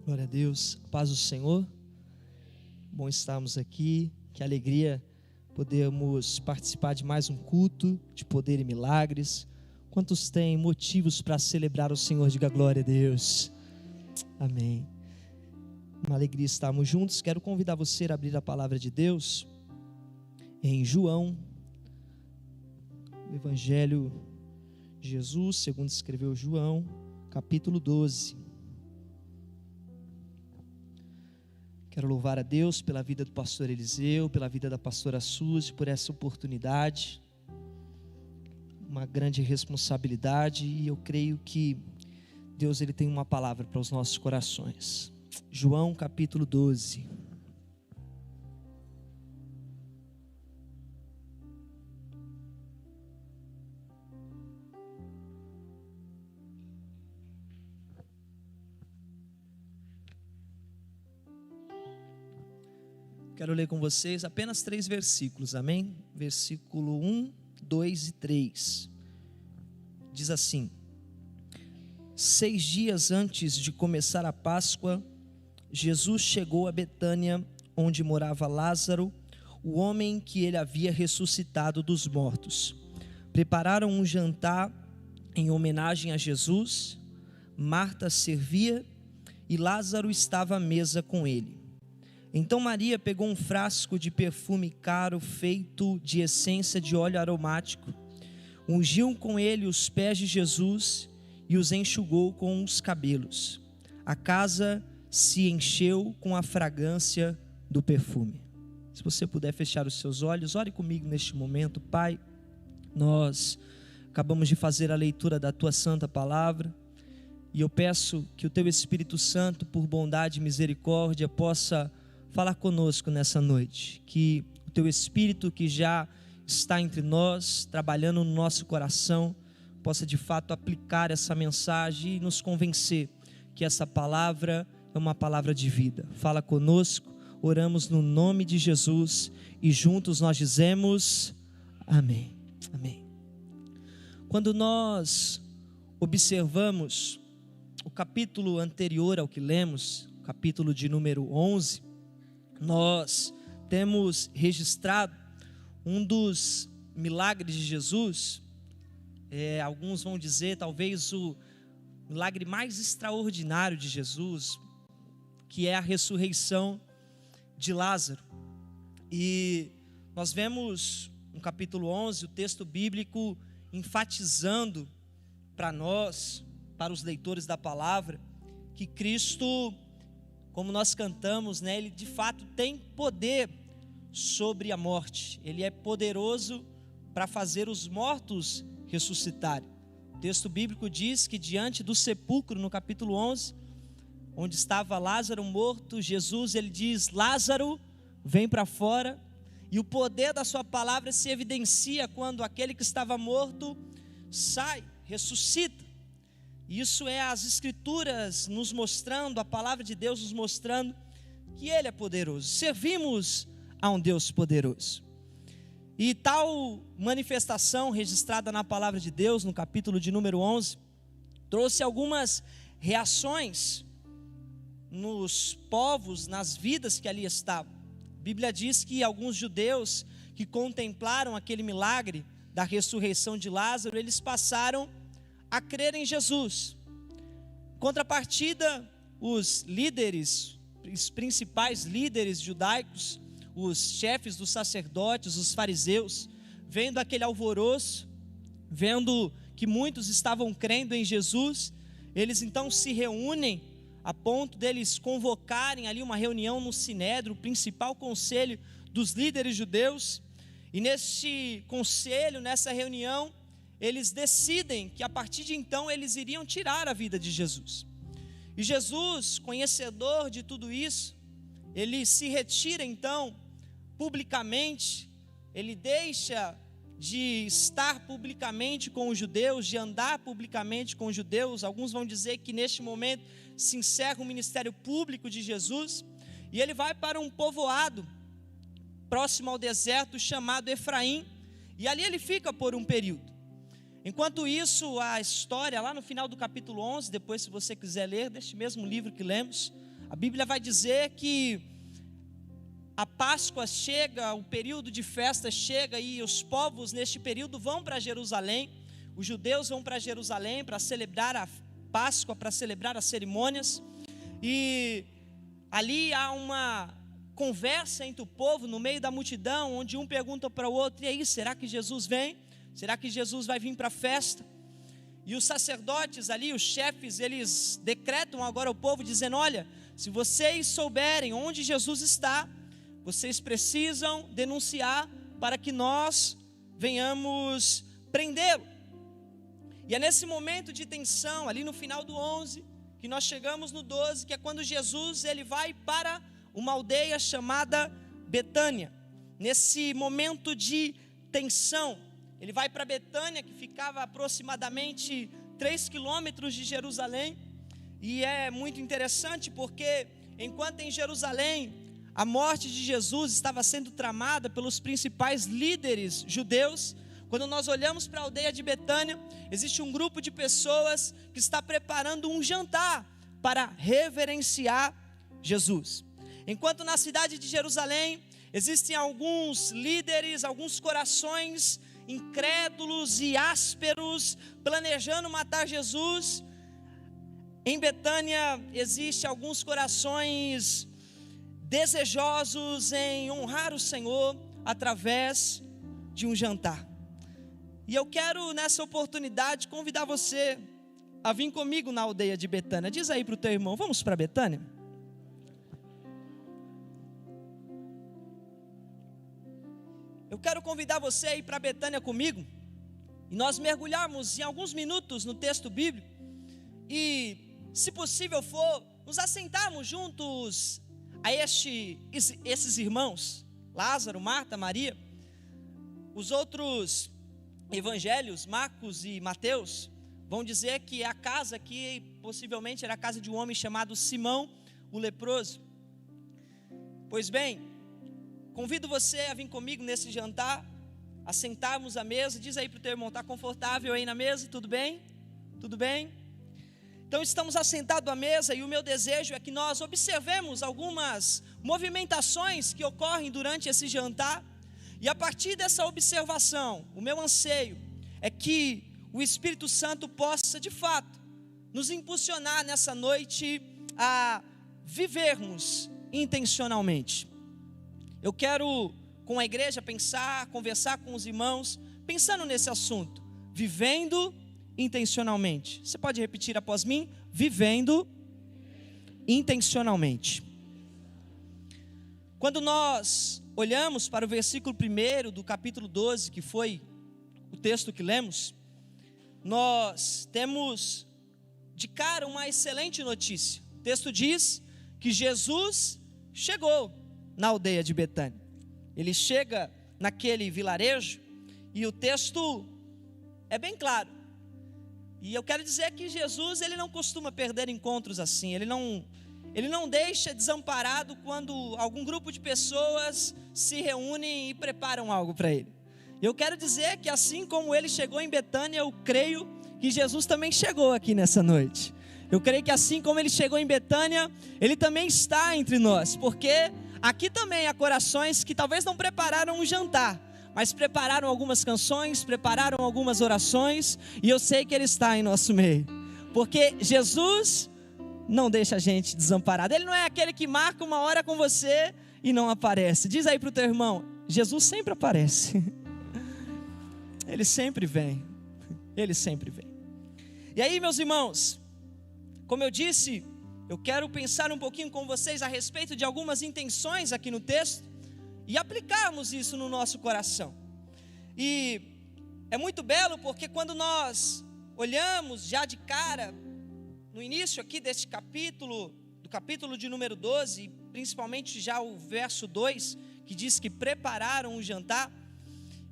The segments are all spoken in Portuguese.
Glória a Deus, a paz do Senhor. Bom estarmos aqui, que alegria podermos participar de mais um culto de poder e milagres. Quantos têm motivos para celebrar o Senhor? Diga glória a Deus. Amém. Uma alegria estarmos juntos. Quero convidar você a abrir a palavra de Deus em João, o Evangelho de Jesus, segundo escreveu João, capítulo 12. Quero louvar a Deus pela vida do pastor Eliseu, pela vida da pastora Suzy, por essa oportunidade, uma grande responsabilidade, e eu creio que Deus ele tem uma palavra para os nossos corações. João capítulo 12. Quero ler com vocês apenas 3 versículos, amém? Versículo 1, 2 e 3. Diz assim: 6 dias antes de começar a Páscoa, Jesus chegou a Betânia, onde morava Lázaro, o homem que ele havia ressuscitado dos mortos. Prepararam um jantar em homenagem a Jesus. Marta servia e Lázaro estava à mesa com ele. Então Maria pegou um frasco de perfume caro feito de essência de óleo aromático, ungiu com ele os pés de Jesus e os enxugou com os cabelos. A casa se encheu com a fragrância do perfume. Se você puder fechar os seus olhos, ore comigo neste momento. Pai, nós acabamos de fazer a leitura da Tua Santa Palavra, e eu peço que o Teu Espírito Santo, por bondade e misericórdia, possa falar conosco nessa noite, que o Teu Espírito que já está entre nós, trabalhando no nosso coração, possa de fato aplicar essa mensagem e nos convencer que essa palavra é uma palavra de vida. Fala conosco, oramos no nome de Jesus e juntos nós dizemos amém, amém. Quando nós observamos o capítulo anterior ao que lemos, capítulo de número 11, nós temos registrado um dos milagres de Jesus, alguns vão dizer talvez o milagre mais extraordinário de Jesus, que é a ressurreição de Lázaro. E nós vemos no capítulo 11 o texto bíblico enfatizando para nós, para os leitores da palavra, que Cristo, como nós cantamos, né, Ele de fato tem poder sobre a morte. Ele é poderoso para fazer os mortos ressuscitarem. O texto bíblico diz que diante do sepulcro, no capítulo 11, onde estava Lázaro morto, Jesus ele diz: Lázaro, vem para fora. E o poder da sua palavra se evidencia quando aquele que estava morto sai, ressuscita. Isso é as Escrituras nos mostrando, a palavra de Deus nos mostrando que Ele é poderoso. Servimos a um Deus poderoso. E tal manifestação registrada na palavra de Deus, no capítulo de número 11, trouxe algumas reações nos povos, nas vidas que ali estavam. A Bíblia diz que alguns judeus que contemplaram aquele milagre da ressurreição de Lázaro, eles passaram a crer em Jesus. Em contrapartida, os líderes, os principais líderes judaicos, os chefes dos sacerdotes, os fariseus, vendo aquele alvoroço, vendo que muitos estavam crendo em Jesus, eles então se reúnem a ponto deles convocarem ali uma reunião no Sinédrio, o principal conselho dos líderes judeus, e neste conselho, nessa reunião, eles decidem que a partir de então eles iriam tirar a vida de Jesus. E Jesus, conhecedor de tudo isso, ele se retira então publicamente, ele deixa de estar publicamente com os judeus, de andar publicamente com os judeus. Alguns vão dizer que neste momento se encerra o ministério público de Jesus, e ele vai para um povoado próximo ao deserto chamado Efraim, e ali ele fica por um período. Enquanto isso, a história lá no final do capítulo 11, depois se você quiser ler, deste mesmo livro que lemos, A Bíblia vai dizer que a Páscoa chega, o período de festa chega e os povos neste período vão para Jerusalém. Os judeus vão para Jerusalém para celebrar a Páscoa, para celebrar as cerimônias. E ali há uma conversa entre o povo no meio da multidão, onde um pergunta para o outro: e aí, será que Jesus vem? Será que Jesus vai vir para a festa? E os sacerdotes ali, os chefes, eles decretam agora ao povo dizendo: olha, se vocês souberem onde Jesus está, vocês precisam denunciar para que nós venhamos prendê-lo. E é nesse momento de tensão, ali no final do 11, que nós chegamos no 12, que é quando Jesus ele vai para uma aldeia chamada Betânia. Nesse momento de tensão, ele vai para Betânia, que ficava aproximadamente 3 quilômetros de Jerusalém. E é muito interessante porque enquanto em Jerusalém a morte de Jesus estava sendo tramada pelos principais líderes judeus, quando nós olhamos para a aldeia de Betânia, existe um grupo de pessoas que está preparando um jantar para reverenciar Jesus. Enquanto na cidade de Jerusalém existem alguns líderes, alguns corações incrédulos e ásperos planejando matar Jesus, em Betânia existem alguns corações desejosos em honrar o Senhor através de um jantar. E eu quero nessa oportunidade convidar você a vir comigo na aldeia de Betânia. Diz aí para o teu irmão: vamos para Betânia? Eu quero convidar você a ir para Betânia comigo e nós mergulharmos em alguns minutos no texto bíblico e, se possível for, nos assentarmos juntos a esses irmãos, Lázaro, Marta, Maria. Os outros evangelhos, Marcos e Mateus, vão dizer que a casa aqui possivelmente era a casa de um homem chamado Simão, o leproso. Pois bem, convido você a vir comigo nesse jantar, a sentarmos à mesa. Diz aí para o teu irmão: está confortável aí na mesa? Tudo bem? Tudo bem? Então estamos assentados à mesa e o meu desejo é que nós observemos algumas movimentações que ocorrem durante esse jantar. E a partir dessa observação, o meu anseio é que o Espírito Santo possa de fato nos impulsionar nessa noite a vivermos intencionalmente. Eu quero com a igreja pensar, conversar com os irmãos, pensando nesse assunto, vivendo intencionalmente. Você pode repetir após mim? Vivendo intencionalmente. Quando nós olhamos para o versículo 1 do capítulo 12, que foi o texto que lemos, nós temos de cara uma excelente notícia. O texto diz que Jesus chegou na aldeia de Betânia. Ele chega naquele vilarejo e o texto é bem claro. E eu quero dizer que Jesus, ele não costuma perder encontros assim. Ele não deixa desamparado quando algum grupo de pessoas se reúnem e preparam algo para ele. Eu quero dizer que assim como ele chegou em Betânia, eu creio que Jesus também chegou aqui nessa noite. Eu creio que assim como ele chegou em Betânia, ele também está entre nós, porque aqui também há corações que talvez não prepararam um jantar, mas prepararam algumas canções, prepararam algumas orações, e eu sei que ele está em nosso meio, porque Jesus não deixa a gente desamparado. Ele não é aquele que marca uma hora com você e não aparece. Diz aí para o teu irmão: Jesus sempre aparece. Ele sempre vem. Ele sempre vem. E aí, meus irmãos, como eu disse, eu quero pensar um pouquinho com vocês a respeito de algumas intenções aqui no texto e aplicarmos isso no nosso coração. E é muito belo porque quando nós olhamos já de cara no início aqui deste capítulo, do capítulo de número 12, principalmente já o verso 2, que diz que prepararam o jantar,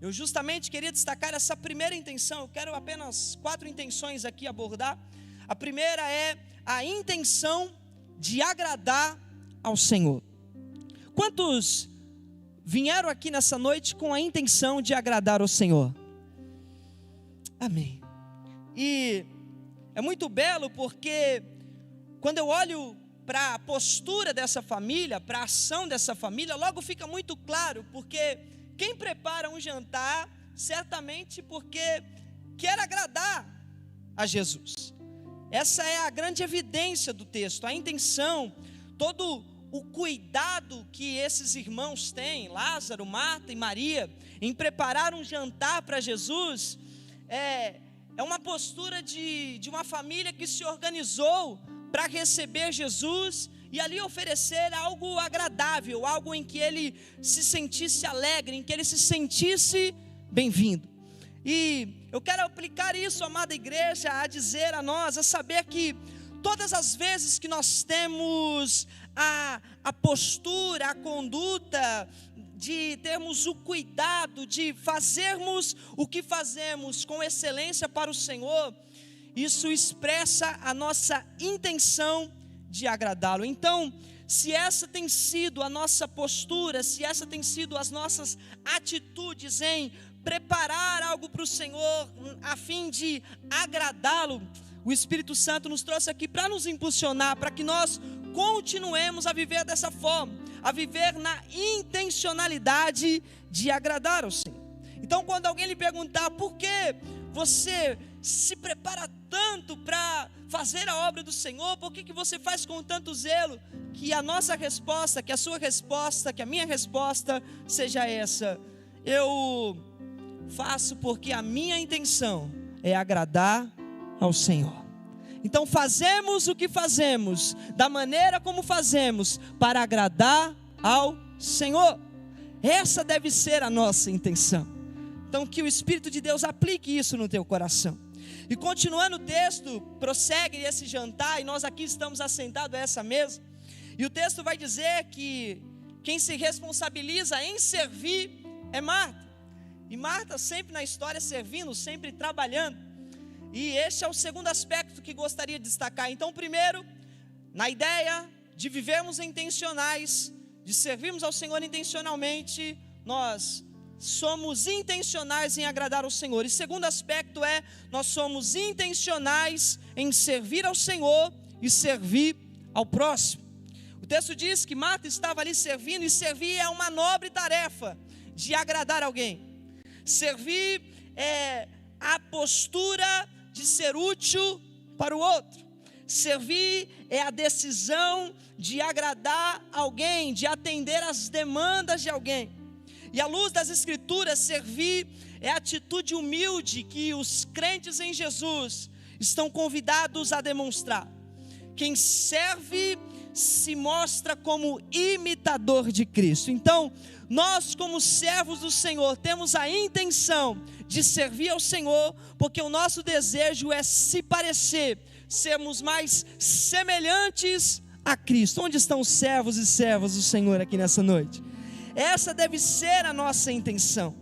eu justamente queria destacar essa primeira intenção. Eu quero apenas 4 intenções aqui abordar. A primeira é a intenção de agradar ao Senhor. Quantos vieram aqui nessa noite com a intenção de agradar ao Senhor? Amém. E é muito belo porque quando eu olho para a postura dessa família, para a ação dessa família, logo fica muito claro, porque quem prepara um jantar, certamente porque quer agradar a Jesus. Essa é a grande evidência do texto, a intenção, todo o cuidado que esses irmãos têm, Lázaro, Marta e Maria, em preparar um jantar para Jesus, é uma postura de uma família que se organizou para receber Jesus e ali oferecer algo agradável, algo em que ele se sentisse alegre, em que ele se sentisse bem-vindo. E eu quero aplicar isso, amada igreja, a dizer a nós, a saber que todas as vezes que nós temos a postura, a conduta de termos o cuidado de fazermos o que fazemos com excelência para o Senhor, isso expressa a nossa intenção de agradá-lo. Então, se essa tem sido a nossa postura, se essa tem sido as nossas atitudes em preparar algo para o Senhor, a fim de agradá-lo, o Espírito Santo nos trouxe aqui para nos impulsionar, para que nós continuemos a viver dessa forma, a viver na intencionalidade de agradar ao Senhor. Então, quando alguém lhe perguntar por que você se prepara tanto para fazer a obra do Senhor, por que você faz com tanto zelo, que a nossa resposta, que a sua resposta, que a minha resposta seja essa: eu faço porque a minha intenção é agradar ao Senhor. Então fazemos o que fazemos, da maneira como fazemos, para agradar ao Senhor. Essa deve ser a nossa intenção. Então que o Espírito de Deus aplique isso no teu coração. E continuando o texto, prossegue esse jantar, e nós aqui estamos assentados a essa mesa, e o texto vai dizer que quem se responsabiliza em servir é Marta. E Marta sempre na história servindo, sempre trabalhando. E esse é o segundo aspecto que gostaria de destacar. Então, primeiro, na ideia de vivermos intencionais, de servirmos ao Senhor intencionalmente, nós somos intencionais em agradar ao Senhor. E segundo aspecto é, nós somos intencionais em servir ao Senhor e servir ao próximo. O texto diz que Marta estava ali servindo, e servir é uma nobre tarefa de agradar alguém. Servir é a postura de ser útil para o outro. Servir é a decisão de agradar alguém, de atender às demandas de alguém. E à luz das Escrituras, servir é a atitude humilde que os crentes em Jesus estão convidados a demonstrar. Quem serve se mostra como imitador de Cristo. Então, nós como servos do Senhor temos a intenção de servir ao Senhor, porque o nosso desejo é se parecer, sermos mais semelhantes a Cristo. Onde estão os servos e servas do Senhor aqui nessa noite? Essa deve ser a nossa intenção.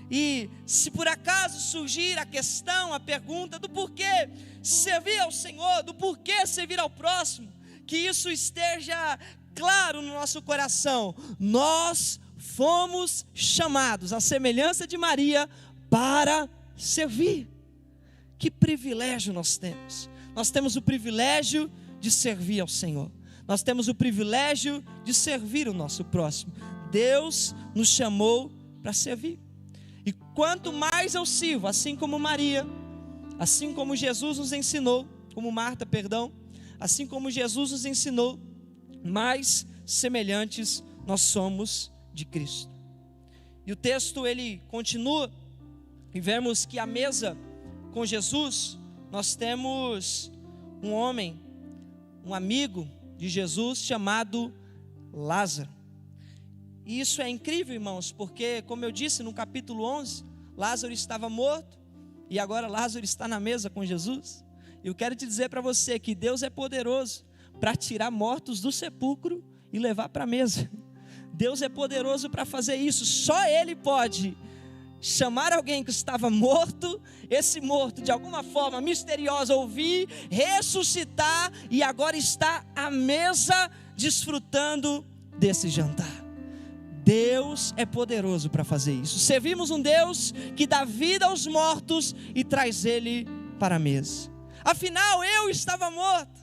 E se por acaso surgir a questão, a pergunta do porquê servir ao Senhor, do porquê servir ao próximo, que isso esteja claro no nosso coração. Nós fomos chamados, à semelhança de Maria, para servir. Que privilégio nós temos! Nós temos o privilégio de servir ao Senhor. Nós temos o privilégio de servir o nosso próximo. Deus nos chamou para servir. E quanto mais eu sirvo, assim como Maria, assim como Jesus nos ensinou, como Marta, perdão, assim como Jesus nos ensinou, mais semelhantes nós somos de Cristo. E o texto ele continua, e vemos que à mesa com Jesus, nós temos um homem, um amigo de Jesus chamado Lázaro. E isso é incrível, irmãos, porque como eu disse no capítulo 11, Lázaro estava morto, e agora Lázaro está na mesa com Jesus. Eu quero te dizer para você que Deus é poderoso para tirar mortos do sepulcro e levar para a mesa. Deus é poderoso para fazer isso. Só Ele pode chamar alguém que estava morto, esse morto de alguma forma misteriosa ouvir, ressuscitar, e agora está à mesa desfrutando desse jantar. Deus é poderoso para fazer isso. Servimos um Deus que dá vida aos mortos e traz ele para a mesa. Afinal, eu estava morto,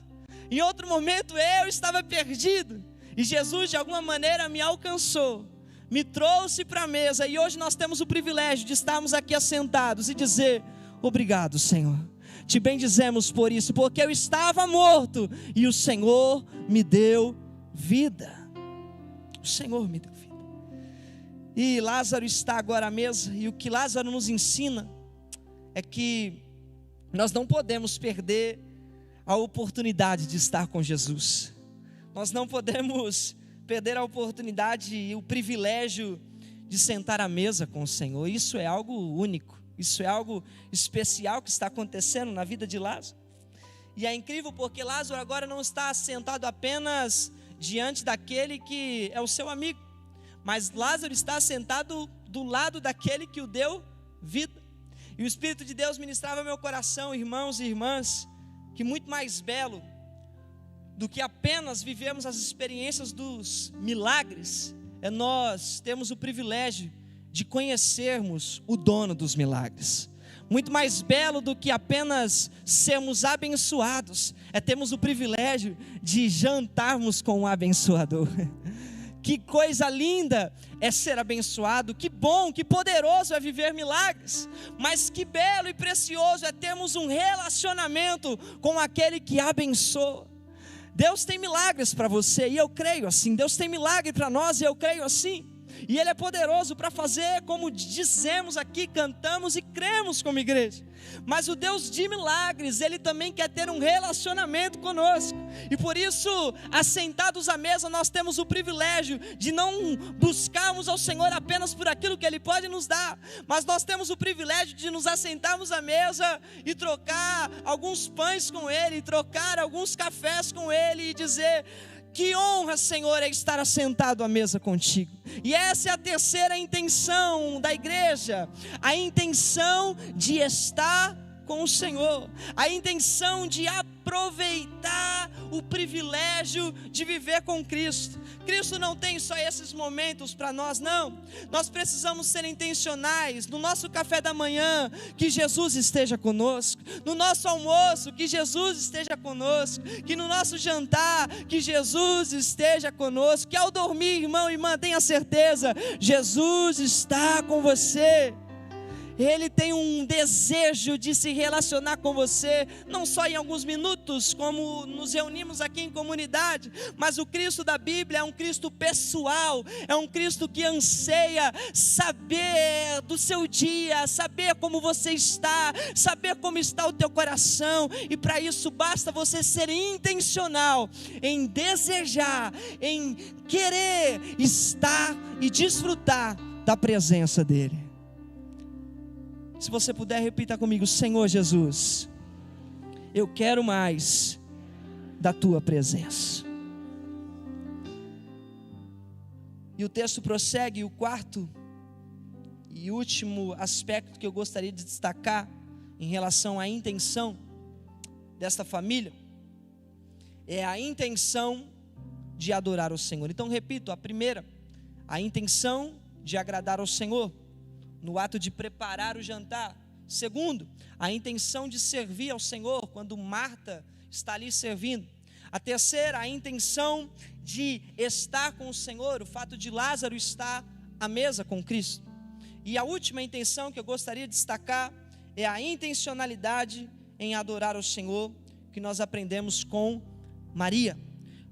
Em outro momento eu estava perdido, e Jesus de alguma maneira me alcançou, me trouxe para a mesa, e hoje nós temos o privilégio de estarmos aqui assentados e dizer: obrigado, Senhor, te bendizemos por isso, porque eu estava morto e o Senhor me deu vida. O Senhor me deu vida. E Lázaro está agora à mesa, e o que Lázaro nos ensina é que nós não podemos perder a oportunidade de estar com Jesus. Nós não podemos perder a oportunidade e o privilégio de sentar à mesa com o Senhor. Isso é algo único, isso é algo especial que está acontecendo na vida de Lázaro. E é incrível porque Lázaro agora não está sentado apenas diante daquele que é o seu amigo, mas Lázaro está sentado do lado daquele que o deu vida. E o Espírito de Deus ministrava meu coração, irmãos e irmãs, que muito mais belo do que apenas vivemos as experiências dos milagres, é nós termos o privilégio de conhecermos o dono dos milagres. Muito mais belo do que apenas sermos abençoados, é termos o privilégio de jantarmos com o abençoador. Que coisa linda é ser abençoado, que bom, que poderoso é viver milagres, mas que belo e precioso é termos um relacionamento com aquele que abençoa. Deus tem milagres para você e eu creio assim, Deus tem milagre para nós e eu creio assim, e Ele é poderoso para fazer como dizemos aqui, cantamos e cremos como igreja. Mas o Deus de milagres, Ele também quer ter um relacionamento conosco, e por isso, assentados à mesa, nós temos o privilégio de não buscarmos ao Senhor apenas por aquilo que Ele pode nos dar, mas nós temos o privilégio de nos assentarmos à mesa e trocar alguns pães com Ele, trocar alguns cafés com Ele e dizer: que honra, Senhor, é estar assentado à mesa contigo. E essa é a terceira intenção da igreja, a intenção de estar com o Senhor, a intenção de aproveitar o privilégio de viver com Cristo. Cristo não tem só esses momentos para nós, não. Nós precisamos ser intencionais no nosso café da manhã, que Jesus esteja conosco, no nosso almoço, que Jesus esteja conosco, que no nosso jantar, que Jesus esteja conosco, que ao dormir, irmão e irmã, tenha certeza, Jesus está com você. Ele tem um desejo de se relacionar com você, não só em alguns minutos, como nos reunimos aqui em comunidade, mas o Cristo da Bíblia é um Cristo pessoal, é um Cristo que anseia saber do seu dia, saber como você está, saber como está o teu coração, e para isso basta você ser intencional em desejar, em querer estar e desfrutar da presença dEle. Se você puder, repita comigo: Senhor Jesus, eu quero mais da tua presença. E o texto prossegue. O quarto e último aspecto que eu gostaria de destacar em relação à intenção desta família é a intenção de adorar o Senhor. Então repito, a primeira, a intenção de agradar ao Senhor no ato de preparar o jantar. Segundo, a intenção de servir ao Senhor quando Marta está ali servindo. A terceira, a intenção de estar com o Senhor, o fato de Lázaro estar à mesa com Cristo. E a última intenção que eu gostaria de destacar é a intencionalidade em adorar ao Senhor, que nós aprendemos com Maria.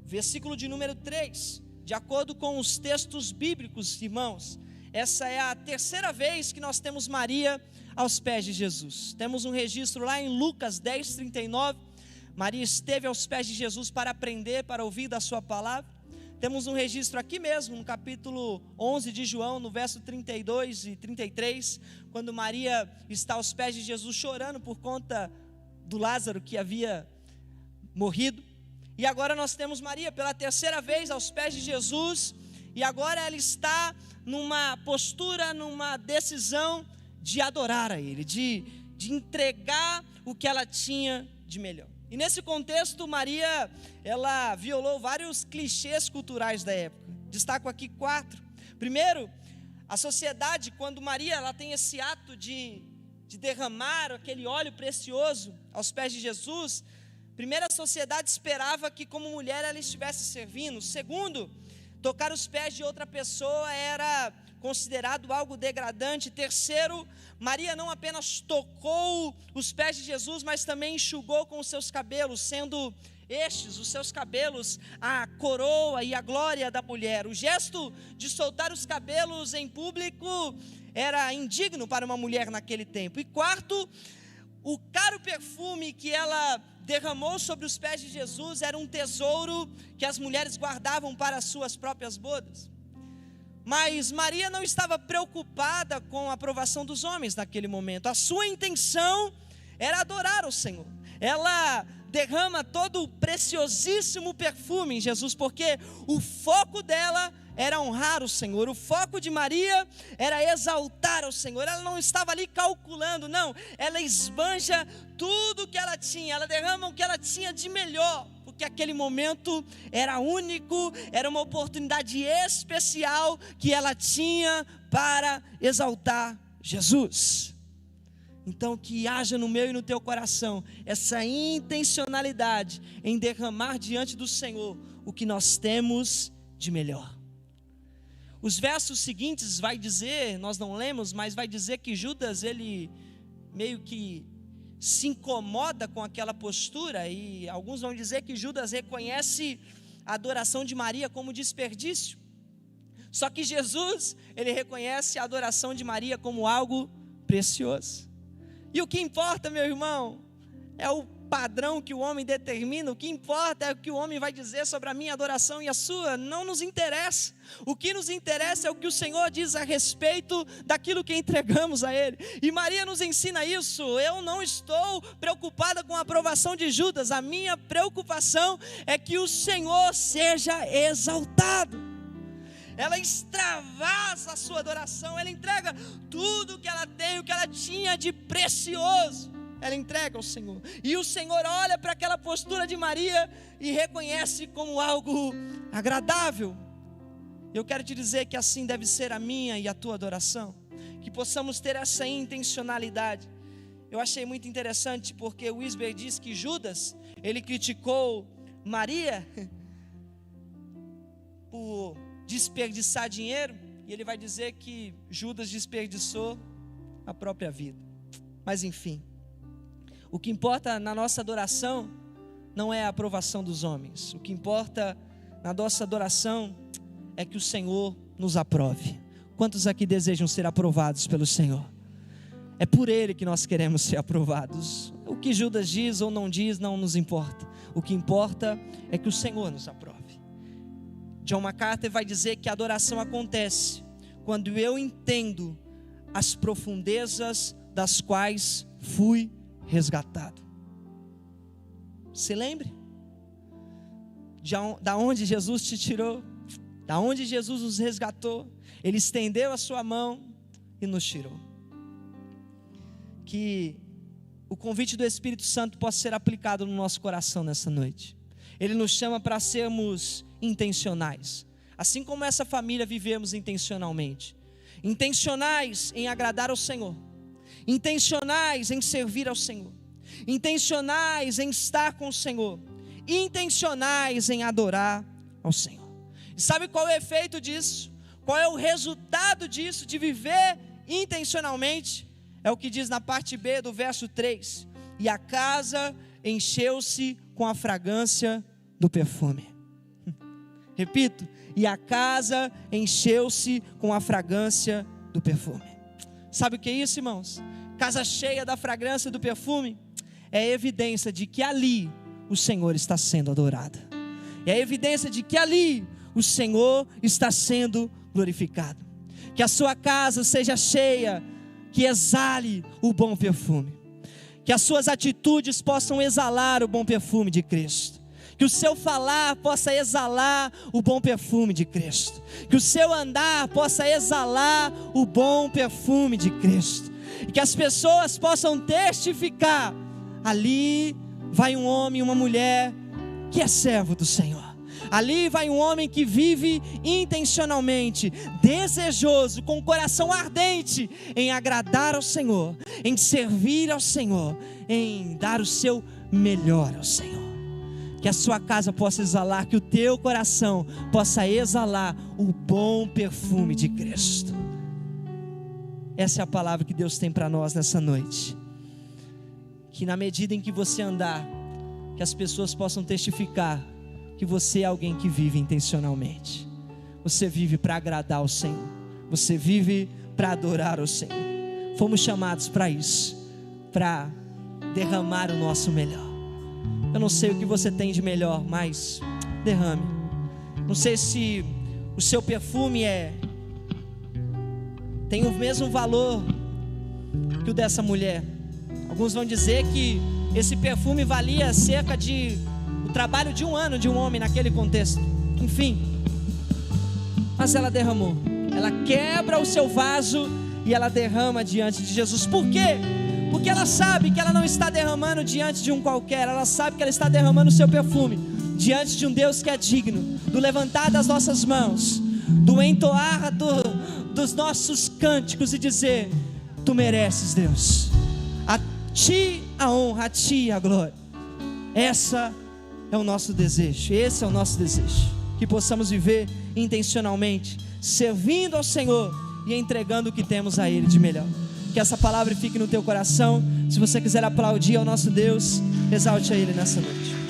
Versículo de número 3, de acordo com os textos bíblicos, irmãos, essa é a terceira vez que nós temos Maria aos pés de Jesus. Temos um registro lá em Lucas 10:39, Maria esteve aos pés de Jesus para aprender, para ouvir da sua palavra. Temos um registro aqui mesmo, no capítulo 11 de João, no verso 32 e 33, quando Maria está aos pés de Jesus chorando por conta do Lázaro que havia morrido. E agora nós temos Maria pela terceira vez aos pés de Jesus, e agora ela está numa postura, numa decisão de adorar a Ele, de entregar o que ela tinha de melhor. E nesse contexto, Maria, ela violou vários clichês culturais da época. Destaco aqui 4. Primeiro, a sociedade, quando Maria ela tem esse ato de derramar aquele óleo precioso aos pés de Jesus, Primeiro, a sociedade esperava que como mulher ela estivesse servindo. Segundo, tocar os pés de outra pessoa era considerado algo degradante. Terceiro, Maria não apenas tocou os pés de Jesus, mas também enxugou com os seus cabelos, sendo estes, os seus cabelos, a coroa e a glória da mulher. O gesto de soltar os cabelos em público era indigno para uma mulher naquele tempo. E quarto, o caro perfume que ela derramou sobre os pés de Jesus era um tesouro que as mulheres guardavam para as suas próprias bodas. Mas Maria não estava preocupada com a aprovação dos homens naquele momento. A sua intenção era adorar o Senhor. Ela derrama todo o preciosíssimo perfume em Jesus, porque o foco dela era honrar o Senhor. O foco de Maria era exaltar o Senhor. Ela não estava ali calculando, não. Ela esbanja tudo que ela tinha, ela derrama o que ela tinha de melhor, porque aquele momento era único, era uma oportunidade especial que ela tinha para exaltar Jesus. Então que haja no meu e no teu coração essa intencionalidade em derramar diante do Senhor o que nós temos de melhor. Os versos seguintes vai dizer, nós não lemos, mas vai dizer que Judas, ele meio que se incomoda com aquela postura, e alguns vão dizer que Judas reconhece a adoração de Maria como desperdício. Só que Jesus, ele reconhece a adoração de Maria como algo precioso. E o que importa, meu irmão, é o padrão que o homem determina. O que importa é o que o homem vai dizer sobre a minha adoração e a sua. Não nos interessa. O que nos interessa é o que o Senhor diz a respeito daquilo que entregamos a Ele. E Maria nos ensina isso. Eu não estou preocupada com a aprovação de Judas. A minha preocupação é que o Senhor seja exaltado. Ela extravasa a sua adoração, ela entrega tudo que ela tem, o que ela tinha de precioso, ela entrega ao Senhor. E o Senhor olha para aquela postura de Maria e reconhece como algo agradável. Eu quero te dizer que assim deve ser a minha e a tua adoração, que possamos ter essa intencionalidade. Eu achei muito interessante porque o Wisber diz que Judas, ele criticou Maria por desperdiçar dinheiro, e ele vai dizer que Judas desperdiçou a própria vida. Mas enfim, o que importa na nossa adoração não é a aprovação dos homens. O que importa na nossa adoração é que o Senhor nos aprove. Quantos aqui desejam ser aprovados pelo Senhor? É por Ele que nós queremos ser aprovados. O que Judas diz ou não diz não nos importa. O que importa é que o Senhor nos aprove. John MacArthur vai dizer que a adoração acontece quando eu entendo as profundezas das quais fui resgatado. Se lembre da onde Jesus te tirou, da onde Jesus nos resgatou. Ele estendeu a sua mão e nos tirou. Que o convite do Espírito Santo possa ser aplicado no nosso coração nessa noite. Ele nos chama para sermos intencionais, assim como essa família vivemos intencionalmente. Intencionais em agradar ao Senhor, intencionais em servir ao Senhor, intencionais em estar com o Senhor, intencionais em adorar ao Senhor. E sabe qual é o efeito disso? Qual é o resultado disso, de viver intencionalmente? É o que diz na parte B do verso 3: e a casa encheu-se com a fragrância do perfume. Repito, e a casa encheu-se com a fragrância do perfume. Sabe o que é isso, irmãos? Casa cheia da fragrância do perfume é evidência de que ali o Senhor está sendo adorado. É evidência de que ali o Senhor está sendo glorificado. Que a sua casa seja cheia, que exale o bom perfume. Que as suas atitudes possam exalar o bom perfume de Cristo. Que o seu falar possa exalar o bom perfume de Cristo. Que o seu andar possa exalar o bom perfume de Cristo. E que as pessoas possam testificar: ali vai um homem e uma mulher que é servo do Senhor. Ali vai um homem que vive intencionalmente, desejoso, com o coração ardente em agradar ao Senhor, em servir ao Senhor, em dar o seu melhor ao Senhor. Que a sua casa possa exalar, que o teu coração possa exalar o bom perfume de Cristo. Essa é a palavra que Deus tem para nós nessa noite. Que na medida em que você andar, que as pessoas possam testificar que você é alguém que vive intencionalmente. Você vive para agradar ao Senhor. Você vive para adorar ao Senhor. Fomos chamados para isso, para derramar o nosso melhor. Eu não sei o que você tem de melhor, mas derrame. Não sei se o seu perfume tem o mesmo valor que o dessa mulher. Alguns vão dizer que esse perfume valia cerca de o trabalho de um ano de um homem naquele contexto. Enfim, mas ela derramou. Ela quebra o seu vaso e ela derrama diante de Jesus. Por quê? Porque ela sabe que ela não está derramando diante de um qualquer. Ela sabe que ela está derramando o seu perfume diante de um Deus que é digno do levantar das nossas mãos, do entoar dos nossos cânticos e dizer: tu mereces, Deus, a ti a honra, a ti a glória. Essa é o nosso desejo, esse é o nosso desejo, que possamos viver intencionalmente, servindo ao Senhor e entregando o que temos a Ele de melhor. Que essa palavra fique no teu coração. Se você quiser aplaudir ao nosso Deus, exalte a Ele nessa noite.